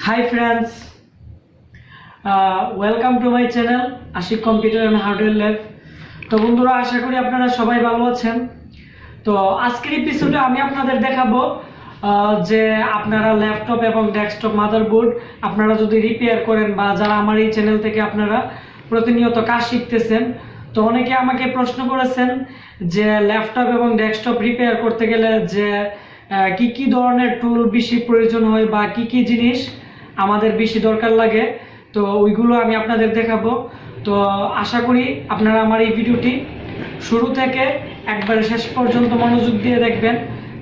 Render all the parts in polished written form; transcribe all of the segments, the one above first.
Hi friends, welcome to my channel Ashik Computer and Hardware Lab। তো বন্ধুরা আশা করি আপনারা সবাই ভালো আছেন। তো আজকের এপিসোডে আমি আপনাদের দেখাবো যে আপনারা ল্যাপটপ এবং ডেস্কটপ মাদারবোর্ড আপনারা যদি রিপেয়ার করেন বা যারা আমার এই চ্যানেল থেকে আপনারা প্রতিনিয়ত কাজ শিখতেছেন, তো অনেকে আমাকে প্রশ্ন করেছেন যে ল্যাপটপ এবং ডেস্কটপ রিপেয়ার করতে গেলে যে কি কি ধরনের টুল বেশি প্রয়োজন হয় বা কি কি জিনিস আমাদের বেশি দরকার লাগে, তো ওইগুলো আমি আপনাদের দেখাবো। তো আশা করি আপনারা আমার এই ভিডিওটি শুরু থেকে একবারে শেষ পর্যন্ত মনোযোগ দিয়ে দেখবেন,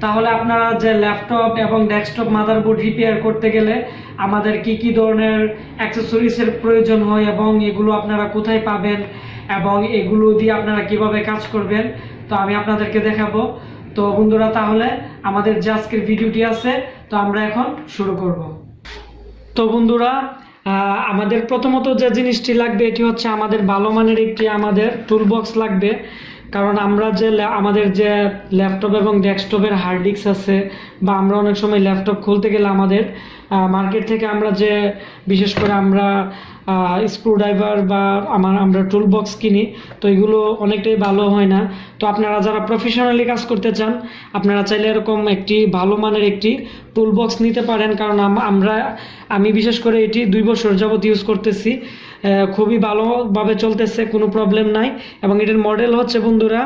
তাহলে আপনারা যে ল্যাপটপ এবং ডেস্কটপ মাদারবোর্ড রিপেয়ার করতে গেলে আমাদের কি কি ধরনের অ্যাক্সেসরিজের প্রয়োজন হয় এবং এগুলো আপনারা কোথায় পাবেন এবং এগুলো দিয়ে আপনারা কিভাবে কাজ করবেন, তো আমি আপনাদেরকে দেখাবো। তো বন্ধুরা, তাহলে আমাদের যে আজকের ভিডিওটি আছে, তো আমরা এখন শুরু করব। তো বন্ধুরা, আমাদের প্রথমত যে জিনিসটি লাগবে এটি হচ্ছে আমাদের ভালো মানের একটি আমাদের টুল বক্স লাগবে। কারণ আমরা যে আমাদের যে ল্যাপটপ এবং ডেস্কটপের হার্ড ডিস্ক আছে, বা আমরা অনেক সময় ল্যাপটপ খুলতে গেলে আমাদের মার্কেট থেকে আমরা যে বিশেষ করে আমরা স্ক্রুড্রাইভার বা আমরা টুল বক্স কিনি, তো এগুলো অনেকটাই ভালো হয় না। তো আপনারা যারা প্রফেশনালি কাজ করতে চান, আপনারা চাইলে এরকম একটি ভালো মানের একটি টুল বক্স নিতে পারেন। কারণ আমি বিশেষ করে এটি 2 বছর যাবত ইউজ করতেছি, খুবই ভালোভাবে চলতেছে, কোনো প্রবলেম নাই। এবং এটার মডেল হচ্ছে বন্ধুরা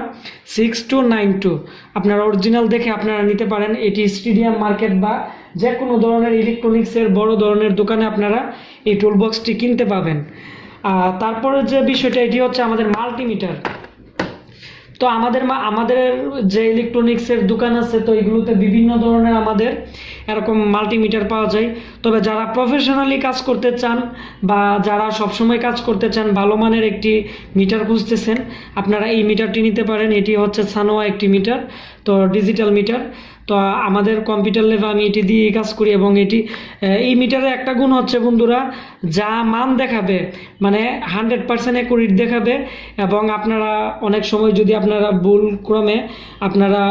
6292। আপনারা অরিজিনাল দেখে আপনারা নিতে পারেন। এটি স্টেডিয়াম মার্কেট বা যে কোনো ধরনের ইলেকট্রনিক্সের বড় ধরনের দোকানে আপনারা এই টুল বক্সটি কিনতে পাবেন। তারপরে যে বিষয়টা, এটি হচ্ছে আমাদের মাল্টিমিটার। তো আমাদের যে ইলেকট্রনিক্সের দোকান আছে, তো এগুলোতে বিভিন্ন ধরনের আমাদের এরকম মাল্টিমিটার পাওয়া যায়। তবে যারা প্রফেশনালি কাজ করতে চান বা যারা সবসময় কাজ করতে চান, ভালো মানের একটি মিটার খুঁজতেছেন, আপনারা এই মিটারটি নিতে পারেন। এটি হচ্ছে সানোয়া একটি মিটার, তো ডিজিটাল মিটার। তো আমাদের কম্পিউটার ল্যাবে আমি এটি দিয়ে কাজ করি। এবং এই মিটারের একটা গুণ হচ্ছে বন্ধুরা, যা মান দেখাবে মানে 100% অ্যাকুরেট দেখাবে। এবং আপনারা অনেক সময় যদি আপনারা ভুলক্রমে আপনারা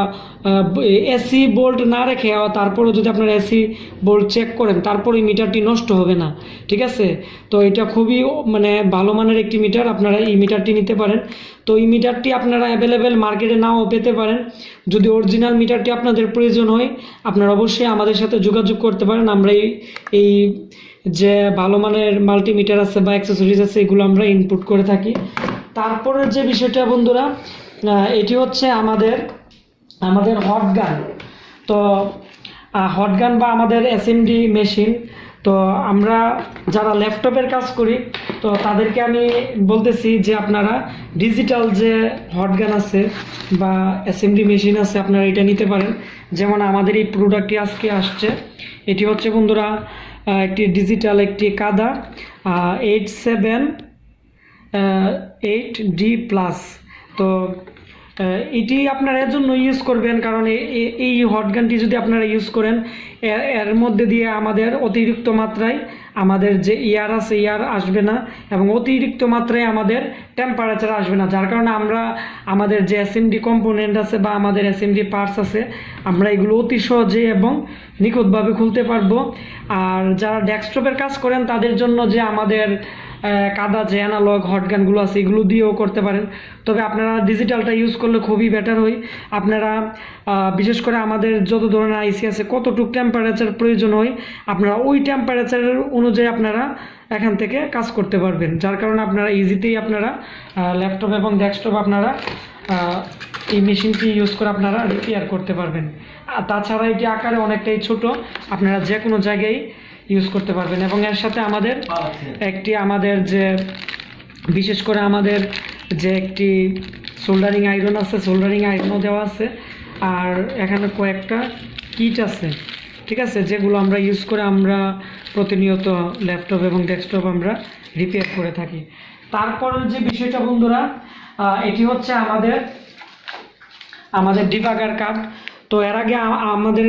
এসি বোল্ট না রেখে তারপরে যদি আপনারা এসি বোল্ট চেক করেন, তারপরে মিটারটি নষ্ট হবে না, ঠিক আছে? তো এটা খুবই মানে ভালো মানের একটি মিটার, আপনারা এই মিটারটি নিতে পারেন। তো এই মিটারটি আপনারা অ্যাভেলেবেল মার্কেটে নাও পেতে পারেন। যদি অরিজিনাল মিটারটি আপনাদের প্রয়োজন হয়, আপনারা অবশ্যই আমাদের সাথে যোগাযোগ করতে পারেন। আমরা এই যে ভালো মানের মাল্টিমিটার আছে বা অ্যাক্সেসরিজ আছে, এগুলো আমরা ইনপুট করে থাকি। তারপরের যে বিষয়টা বন্ধুরা, এটি হচ্ছে আমাদের হট গান। তো হট গান বা আমাদের এসএমডি মেশিন। তো আমরা যারা ল্যাপটপের কাজ করি, তো তাদেরকে আমি বলতেছি যে আপনারা ডিজিটাল যে হট গান আছে বা এসএমডি মেশিন আছে, আপনারা এটা নিতে পারেন। যেমন আমাদের এই প্রোডাক্টটি আজকে আসছে, এটি হচ্ছে বন্ধুরা একটি ডিজিটাল একটি কাদা 8708D+। তো এটি আপনারা এর জন্য ইউজ করবেন, কারণ এই হটগানটি যদি আপনারা ইউজ করেন, এর মধ্যে দিয়ে আমাদের অতিরিক্ত মাত্রায় আমাদের যে এয়ার আছে, এয়ার আসবে না, এবং অতিরিক্ত মাত্রায় আমাদের টেম্পারেচার আসবে না। যার কারণে আমরা আমাদের যে এসএমডি কম্পোনেন্ট আছে বা আমাদের এসএমডি পার্টস আছে, আমরা এগুলো অতি সহজে এবং নিখুঁতভাবে খুলতে পারবো। আর যারা ডেস্কটপের কাজ করেন, তাদের জন্য যে আমাদের কাদা যে অ্যানালগ হটগানগুলো আছে, এগুলো দিয়েও করতে পারেন। তবে আপনারা ডিজিটালটা ইউজ করলে খুবই বেটার হয়। আপনারা বিশেষ করে আমাদের যত ধরনের আইসি আছে, কতটুকু টেম্পারেচার প্রয়োজন হয়, আপনারা ওই টেম্পারেচারের অনুযায়ী আপনারা এখান থেকে কাজ করতে পারবেন। যার কারণে আপনারা ইজিতেই আপনারা ল্যাপটপ এবং ডেস্কটপ আপনারা এই মেশিনটি ইউজ করে আপনারা রিপেয়ার করতে পারবেন। তাছাড়া এটি আকারে অনেকটাই ছোট, আপনারা যে কোনো জায়গায় ইউজ করতে পারবেন। এবং এর সাথে আমাদের যে বিশেষ করে আমাদের যে একটি সোল্ডারিং আয়রন আছে, সোল্ডারিং আয়রনও দেওয়া আছে। আর এখানে কয়েকটা কিট আছে, ঠিক আছে, যেগুলো আমরা ইউজ করে আমরা প্রতিনিয়ত ল্যাপটপ এবং ডেস্কটপ আমরা রিপেয়ার করে থাকি। তারপরের যে বিষয়টা বন্ধুরা, এটি হচ্ছে আমাদের ডিবাগার কার্ড। তো এর আগে আমাদের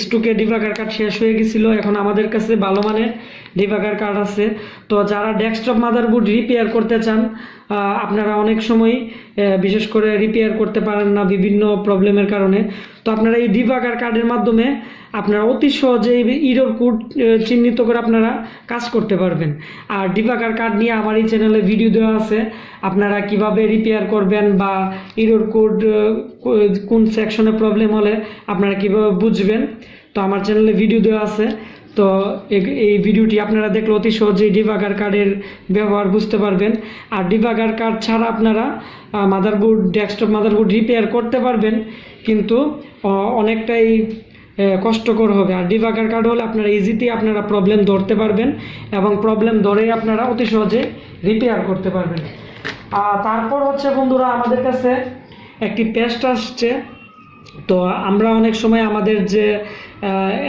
স্টকে ডিবাগার কার্ড শেষ হয়ে গেছিলো, এখন আমাদের কাছে ভালো মানের ডিবাগার কার্ড আছে। তো যারা ডেস্কটপ মাদারবোর্ড রিপেয়ার করতে চান, আপনারা অনেক সময় বিশেষ করে রিপেয়ার করতে পারেন না বিভিন্ন প্রবলেমের কারণে, তো আপনারা এই ডিবাগার কার্ডের মাধ্যমে আপনারা অতি সহজে ইরর কোড চিহ্নিত করে আপনারা কাজ করতে পারবেন। আর ডিবাগার কার্ড নিয়ে আমার এই চ্যানেলে ভিডিও দেওয়া আছে, আপনারা কিভাবে রিপেয়ার করবেন বা ইরর কোড কোন সেকশনে প্রবলেম হলে আপনারা কিভাবে বুঝবেন, তো আমার চ্যানেলে ভিডিও দেওয়া আছে। তো এই ভিডিওটি আপনারা দেখলে অতি সহজেই ডিবাগার কার্ডের ব্যবহার বুঝতে পারবেন। আর ডিবাগার কার্ড ছাড়া আপনারা মাদারবোর্ড, ডেস্কটপ মাদারবোর্ড রিপেয়ার করতে পারবেন, কিন্তু অনেকটাই কষ্টকর হবে। আর ডিবাগার কার্ড হলে আপনারা ইজিতেই আপনারা প্রবলেম ধরতে পারবেন এবং প্রবলেম ধরেই আপনারা অতি সহজে রিপেয়ার করতে পারবেন। তারপর হচ্ছে বন্ধুরা, আমাদের কাছে একটি পেস্ট আসছে। তো আমরা অনেক সময় আমাদের যে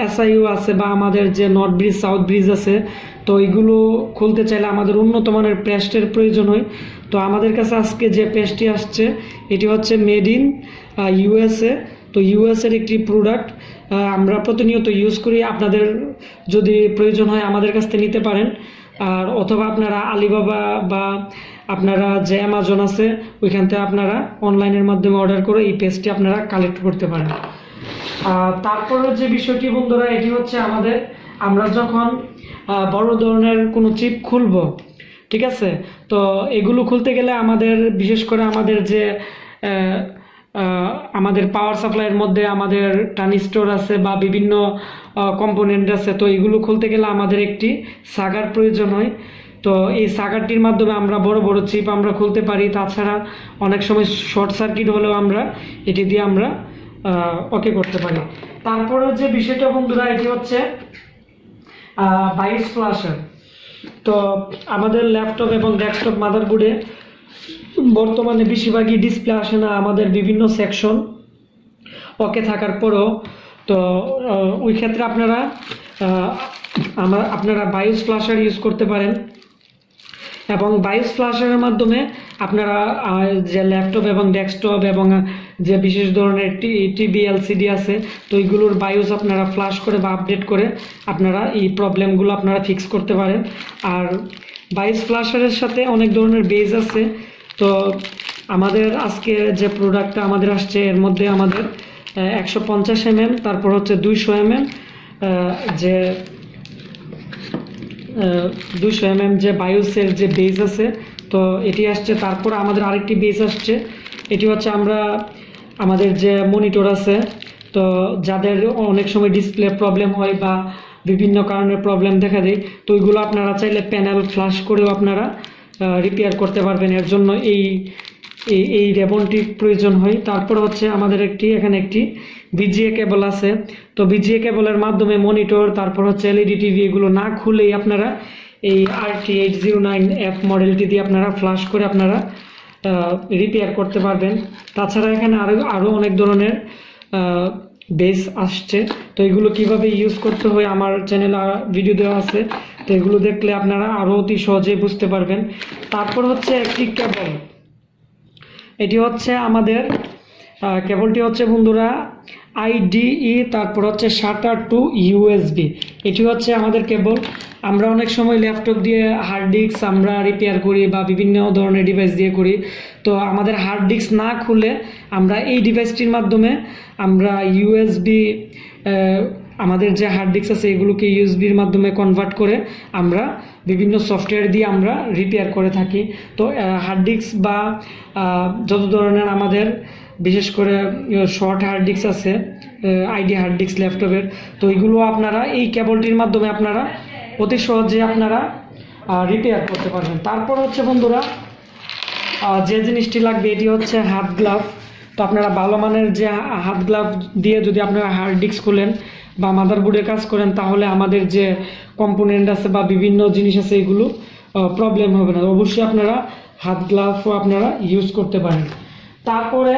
এসআইইউ আছে বা আমাদের যে নর্থ ব্রিজ, সাউথ ব্রিজ আছে, তো এইগুলো খুলতে চাইলে আমাদের উন্নত মানের পেস্টের প্রয়োজন হয়। তো আমাদের কাছে আজকে যে পেস্টটি আসছে এটি হচ্ছে মেড ইন ইউএসএ। তো ইউএসএর একটি প্রোডাক্ট আমরা প্রতিনিয়ত ইউজ করি। আপনাদের যদি প্রয়োজন হয় আমাদের কাছ থেকে নিতে পারেন। আর অথবা আপনারা আলিবাবা বা আপনারা যে অ্যামাজন আছে ওইখান থেকে আপনারা অনলাইনের মাধ্যমে অর্ডার করে এই পেস্টটি আপনারা কালেক্ট করতে পারেন। তারপরে যে বিষয়টি বন্ধুরা, এটি হচ্ছে আমরা যখন বড় ধরনের কোনো চিপ খুলব, ঠিক আছে, তো এগুলো খুলতে গেলে আমাদের বিশেষ করে আমাদের যে আমাদের পাওয়ার সাপ্লাইয়ের মধ্যে আমাদের ট্রানজিস্টর আছে বা বিভিন্ন কম্পোনেন্ট আছে, তো এগুলো খুলতে গেলে আমাদের একটি সাগার প্রয়োজন হয়। তো এই সাগারটির মাধ্যমে আমরা বড় বড় চিপ আমরা খুলতে পারি। তাছাড়া অনেক সময় শর্ট সার্কিট হলেও আমরা এটি দিয়ে আমরা ওকে করতে পারি। তারপরে যে বিষয়টা বন্ধুরা, এটি হচ্ছে বাইস ফ্ল্যাশার। তো আমাদের ল্যাপটপ এবং ডেস্কটপ মাদারবোর্ডে বর্তমানে বেশিরভাগই ডিসপ্লে আসে না আমাদের বিভিন্ন সেকশন ওকে থাকার পরও। তো ওই ক্ষেত্রে আপনারা বায়োস ফ্ল্যাশার ইউজ করতে পারেন এবং বায়োস ফ্ল্যাশারের মাধ্যমে আপনারা যে ল্যাপটপ এবং ডেস্কটপ এবং যে বিশেষ ধরনের টিভি এলসিডি আছে, তো এইগুলোর বায়োস আপনারা ফ্ল্যাশ করে বা আপডেট করে আপনারা এই প্রবলেমগুলো আপনারা ফিক্স করতে পারেন। আর বায়োস ফ্ল্যাশারের সাথে অনেক ধরনের বেজ আছে। তো আমাদের আজকে যে প্রোডাক্টটা আমাদের আসছে এর মধ্যে আমাদের 150 mm, তারপর হচ্ছে 200 mm যে 200 mm যে বায়োসের যে বেস আছে, তো এটি আসছে। তারপর আমাদের আরেকটি বেস আসছে, এটি হচ্ছে আমাদের যে মনিটর আছে, তো যাদের অনেক সময় ডিসপ্লে প্রবলেম হয় বা বিভিন্ন কারণে প্রবলেম দেখা দেয়, তো ওইগুলো আপনারা চাইলে প্যানেল ফ্ল্যাশ করেও আপনারা রিপেয়ার করতে পারবেন। এর জন্য এই রেবনটির প্রয়োজন হয়। তারপর হচ্ছে আমাদের এখানে একটি বিজিএ কেবল আছে। তো বিজিএ কেবলের মাধ্যমে মনিটর, তারপর হচ্ছে এলইডি টিভি এগুলো না খুলেই আপনারা এই RT809F মডেলটি দিয়ে আপনারা ফ্ল্যাশ করে আপনারা রিপেয়ার করতে পারবেন। তাছাড়া এখানে আরও অনেক ধরনের বেস আসছে। তো এগুলো কিভাবে ইউজ করতে হয় আমার চ্যানেলে ভিডিও দেওয়া আছে, তো এগুলো দেখলে আপনারা আরও অতি সহজেই বুঝতে পারবেন। তারপর হচ্ছে একটি কেবল, এটি হচ্ছে আমাদের কেবলটি হচ্ছে বন্ধুরা IDE, তারপর হচ্ছে SATA to USB। এটি হচ্ছে আমাদের কেবল। আমরা অনেক সময় ল্যাপটপ দিয়ে হার্ড ডিস্ক আমরা রিপেয়ার করি বা বিভিন্ন ধরনের ডিভাইস দিয়ে করি। তো আমাদের হার্ড ডিস্ক না খুলে আমরা এই ডিভাইসটির মাধ্যমে আমরা আমাদের যে হার্ড ডিস্ক আছে এগুলোকে ইউএসবির মাধ্যমে কনভার্ট করে আমরা বিভিন্ন সফটওয়্যার দিয়ে আমরা রিপেয়ার করে থাকি। তো হার্ড ডিস্ক বা যত ধরনের আমাদের বিশেষ করে শর্ট হার্ড ডিস্ক আছে, আইডি হার্ড ডিস্ক ল্যাপটপের, তো এইগুলো আপনারা এই কেবলটির মাধ্যমে আপনারা অতি সহজে আপনারা রিপেয়ার করতে পারবেন। তারপর হচ্ছে বন্ধুরা যে জিনিসটি লাগবে এটি হচ্ছে হাত গ্লাভ। তো আপনারা ভালো মানের যে হাত গ্লাভ দিয়ে যদি আপনারা হার্ড ডিস্ক খোলেন বা মাদারবোর্ডে কাজ করেন, তাহলে আমাদের যে কম্পোনেন্ট আছে বা বিভিন্ন জিনিস আছে এগুলো প্রবলেম হবে না। অবশ্যই আপনারা হাত গ্লাভও আপনারা ইউজ করতে পারেন। তারপরে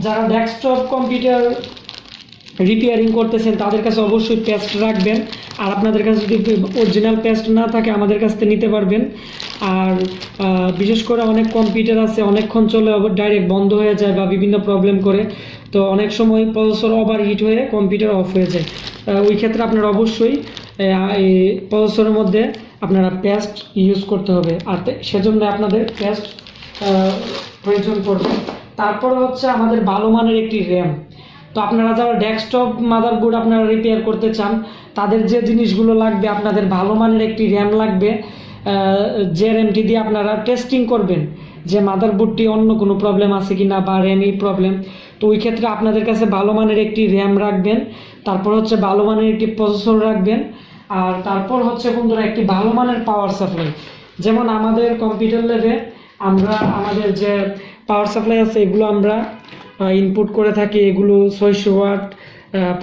যারা ডেস্কটপ কম্পিউটার রিপেয়ারিং করতেছেন তাদের কাছে অবশ্যই পেস্ট রাখবেন। আর আপনাদের কাছে যদি অরিজিনাল পেস্ট না থাকে আমাদের কাছ থেকে নিতে পারবেন। আর বিশেষ করে অনেক কম্পিউটার আছে অনেকক্ষণ চলে ডাইরেক্ট বন্ধ হয়ে যায় বা বিভিন্ন প্রবলেম করে, তো অনেক সময় প্রসেসর ওভারহিট হয়ে কম্পিউটার অফ হয়ে যায়। ওই ক্ষেত্রে আপনারা অবশ্যই এই প্রসেসরের মধ্যে আপনারা পেস্ট ইউজ করতে হবে, আর সেজন্য আপনাদের পেস্ট প্রয়োজন পড়বে। তারপরে হচ্ছে আমাদের ভালো মানের একটি র্যাম। তো আপনারা যারা ডেস্কটপ মাদারবোর্ড আপনারা রিপেয়ার করতে চান, তাদের যে জিনিসগুলো লাগবে, আপনাদের ভালো মানের একটি র্যাম লাগবে, যে র্যামটি দিয়ে আপনারা টেস্টিং করবেন যে মাদারবোর্ডটি অন্য কোনো প্রবলেম আছে কি না বা র্যামই প্রবলেম। তো ওই ক্ষেত্রে আপনাদের কাছে ভালো মানের একটি র্যাম রাখবেন, তারপর হচ্ছে ভালো মানের একটি প্রসেসর রাখবেন, আর তারপর হচ্ছে বন্ধুরা একটি ভালো মানের পাওয়ার সাপ্লাই। যেমন আমাদের কম্পিউটার ল্যাবে আমরা আমাদের যে পাওয়ার সাপ্লাই আছে এগুলো আমরা ইনপুট করে থাকি, এগুলো 600 ওয়াট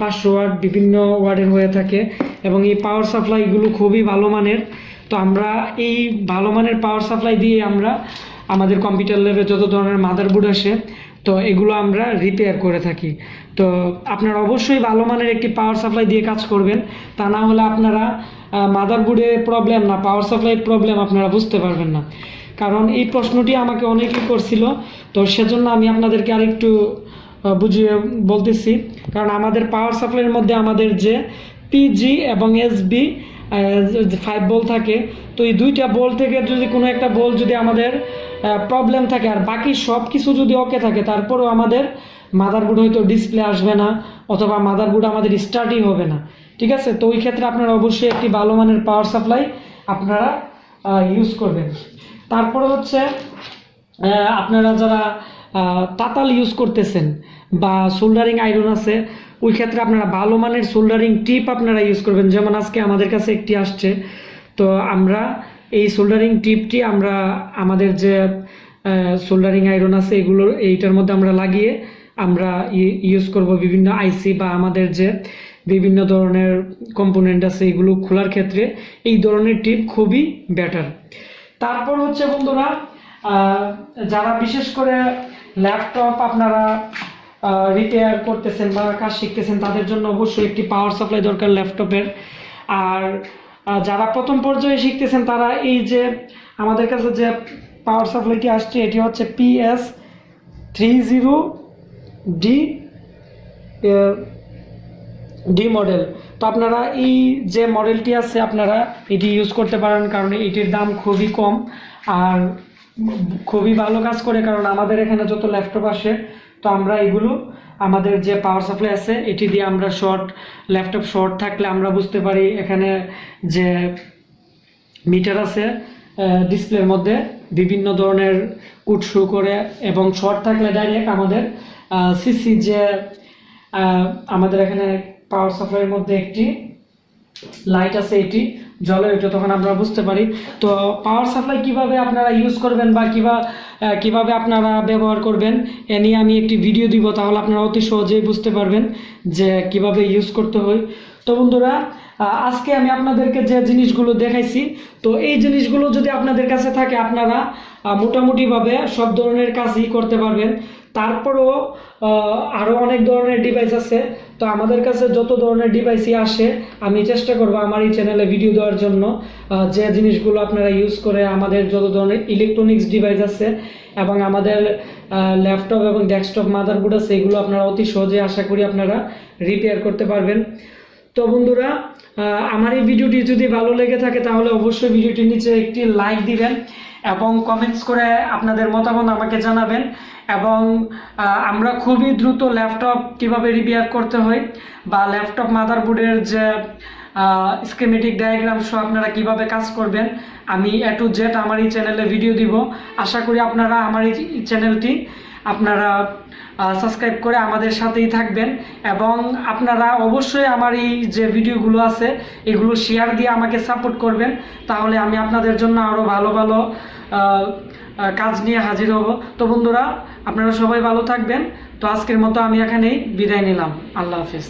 500 ওয়াট বিভিন্ন ওয়াটের হয়ে থাকে এবং এই পাওয়ার সাপ্লাইগুলো খুবই ভালো মানের। তো আমরা এই ভালো মানের পাওয়ার সাপ্লাই দিয়ে আমরা আমাদের কম্পিউটার ল্যাবে যত ধরনের মাদারবোর্ড আসে তো এগুলো আমরা রিপেয়ার করে থাকি। তো আপনারা অবশ্যই ভালো মানের একটি পাওয়ার সাপ্লাই দিয়ে কাজ করবেন, তা না হলে আপনারা মাদারবোর্ডে প্রবলেম না পাওয়ার সাপ্লাই প্রবলেম আপনারা বুঝতে পারবেন না। কারণ এই প্রশ্নটি আমাকে অনেকেই করছিল, তো সেজন্য আমি আপনাদেরকে আরেকটু বুঝিয়ে বলতেছি। কারণ আমাদের পাওয়ার সাপ্লাইয়ের মধ্যে আমাদের যে পিজি এবং এসবি 5 বল থাকে, তো এই দুইটা বল থেকে যদি কোনো একটা বল যদি আমাদের প্রবলেম থাকে আর বাকি সব কিছু যদি ওকে থাকে, তারপরেও আমাদের মাদারবোর্ড হয়তো ডিসপ্লে আসবে না অথবা মাদারবোর্ড আমাদের স্টার্টই হবে না, ঠিক আছে। তো ওই ক্ষেত্রে আপনারা অবশ্যই একটি ভালো মানের পাওয়ার সাপ্লাই আপনারা ইউজ করবেন। তারপরে হচ্ছে আপনারা যারা তাতাল ইউজ করতেছেন বা সোল্ডারিং আয়রন আছে, ওই ক্ষেত্রে আপনারা ভালো মানের সোল্ডারিং টিপ আপনারা ইউজ করবেন। যেমন আজকে আমাদের কাছে একটি আসছে, তো আমরা এই সোল্ডারিং টিপটি আমরা আমাদের যে সোল্ডারিং আয়রন আছে এগুলোর এইটার মধ্যে আমরা লাগিয়ে আমরা ইউজ করব বিভিন্ন আইসি বা আমাদের যে বিভিন্ন ধরনের কম্পোনেন্ট আছে এগুলো খোলার ক্ষেত্রে এই ধরনের টিপ খুবই বেটার। তারপর হচ্ছে বন্ধুরা যারা বিশেষ করে ল্যাপটপ আপনারা রিপেয়ার করতেছেন বা কাজ শিখতেছেন, তাদের জন্য অবশ্যই একটি পাওয়ার সাপ্লাই দরকার ল্যাপটপের। আর যারা প্রথম পর্যায়ে শিখতেছেন তারা এই যে আমাদের কাছে যে পাওয়ার সাপ্লাইটি আসছে এটি হচ্ছে PS30D মডেল। তো আপনারা এই যে মডেলটি আছে আপনারা এটি ইউজ করতে পারেন, কারণ এটির দাম খুবই কম আর খুবই ভালো কাজ করে। কারণ আমাদের এখানে যত ল্যাপটপ আসে তো আমরা এগুলো আমাদের যে পাওয়ার সাপ্লাই আছে এটি দিয়ে আমরা ল্যাপটপ শর্ট থাকলে আমরা বুঝতে পারি এখানে যে মিটার আছে ডিসপ্লের মধ্যে বিভিন্ন ধরনের কোড শো করে, এবং শর্ট থাকলে ডাইরেক্ট আমাদের সিসি যে আমাদের এখানে পাওয়ার সাপ্লাইয়ের মধ্যে একটি লাইট আছে এটি জ্বলে, ওইটা তখন আমরা বুঝতে পারি। তো পাওয়ার সাপ্লাই কিভাবে আপনারা ইউজ করবেন বা কিভাবে আপনারা ব্যবহার করবেন এ নিয়ে আমি একটি ভিডিও দিব, তাহলে আপনারা অতি সহজেই বুঝতে পারবেন যে কিভাবে ইউজ করতে হয়। তো বন্ধুরা আজকে আমি আপনাদেরকে যে জিনিসগুলো দেখাইছি, তো এই জিনিসগুলো যদি আপনাদের কাছে থাকে আপনারা মোটামুটিভাবে সব ধরনের কাজই করতে পারবেন। তারপরেও আরও অনেক ধরনের ডিভাইস আছে, তো আমাদের কাছে যত ধরনের ডিভাইসই আসে আমি চেষ্টা করব আমার এই চ্যানেলে ভিডিও দেওয়ার জন্য, যে জিনিসগুলো আপনারা ইউজ করে আমাদের যত ধরনের ইলেকট্রনিক্স ডিভাইস আছে এবং আমাদের ল্যাপটপ এবং ডেস্কটপ মাদারবোর্ড আছে এগুলো আপনারা অতি সহজে আশা করি আপনারা রিপেয়ার করতে পারবেন। তো বন্ধুরা আমার এই ভিডিওটি যদি ভালো লেগে থাকে তাহলে অবশ্যই ভিডিওটির নিচে একটি লাইক দিবেন এবং কমেন্টস করে আপনাদের মতামত আমাকে জানাবেন। এবং আমরা খুবই দ্রুত ল্যাপটপ কিভাবে রিপেয়ার করতে হয় বা ল্যাপটপ মাদারবোর্ডের যে স্কিমেটিক ডায়াগ্রাম সহ আপনারা কিভাবে কাজ করবেন আমি A to Z আমার এই চ্যানেলে ভিডিও দিব। আশা করি আপনারা আমার এই চ্যানেলটি আপনারা সাবস্ক্রাইব করে আমাদের সাথেই থাকবেন এবং আপনারা অবশ্যই আমার এই যে ভিডিওগুলো আছে এগুলো শেয়ার দিয়ে আমাকে সাপোর্ট করবেন, তাহলে আমি আপনাদের জন্য আরও ভালো ভালো কাজ নিয়ে হাজির হব। তো বন্ধুরা আপনারা সবাই ভালো থাকবেন। তো আজকের মতো আমি এখানেই বিদায় নিলাম। আল্লাহ হাফেজ।